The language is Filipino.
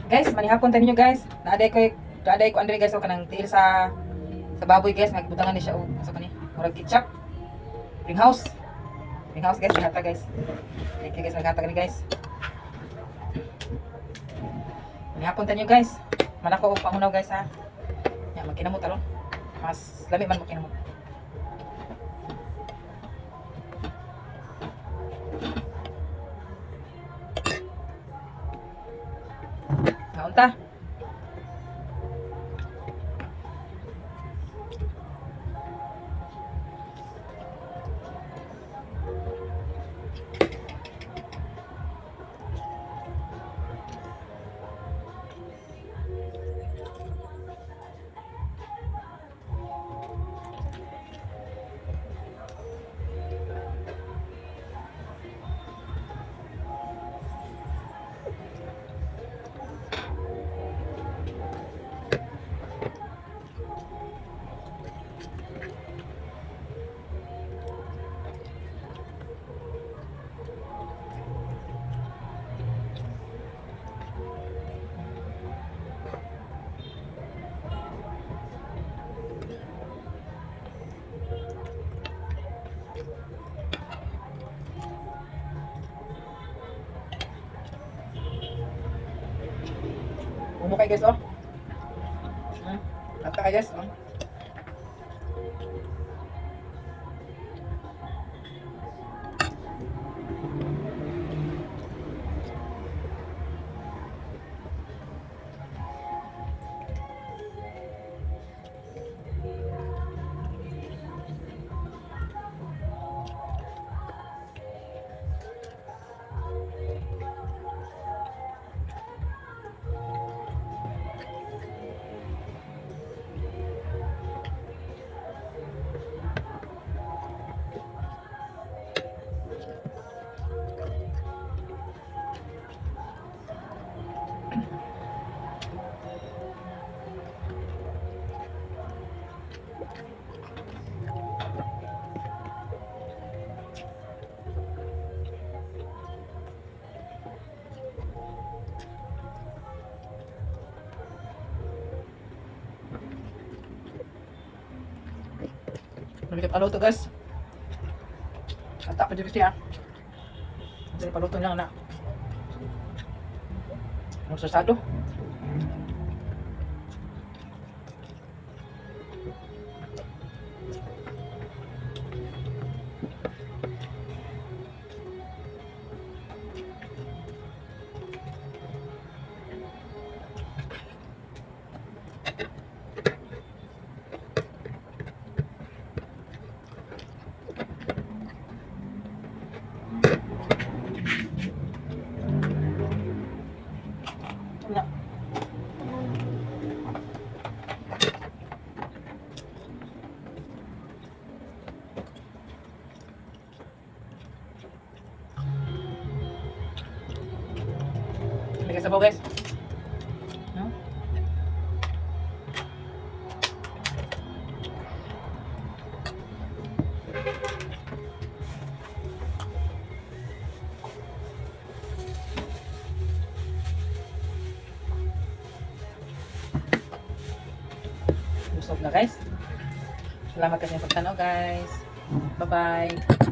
Guys, manihapon tayo ninyo guys. Naaday ko andre guys o kanang tiil sa baboy guys, magbutangan ni siya o sa kani. Murag ketchup. Ringhouse. Ringhouse guys, nagata guys. Thank you guys, nagata kani guys. Manihapon tayo guys. Malako og pangunaw guys ha. Ya, magkinamot aron. Mas lami man magkinamot. Naunta. Umo kayo guys, oh. Nata kayo guys, oh. Balik paluto guys. Ata pa dito siya. Jadi paluto niya na. Ang sasado. Wala. Lagay sabaw guys. No? Busog na guys. Salamat kasi sa pagtanaw guys. Bye bye.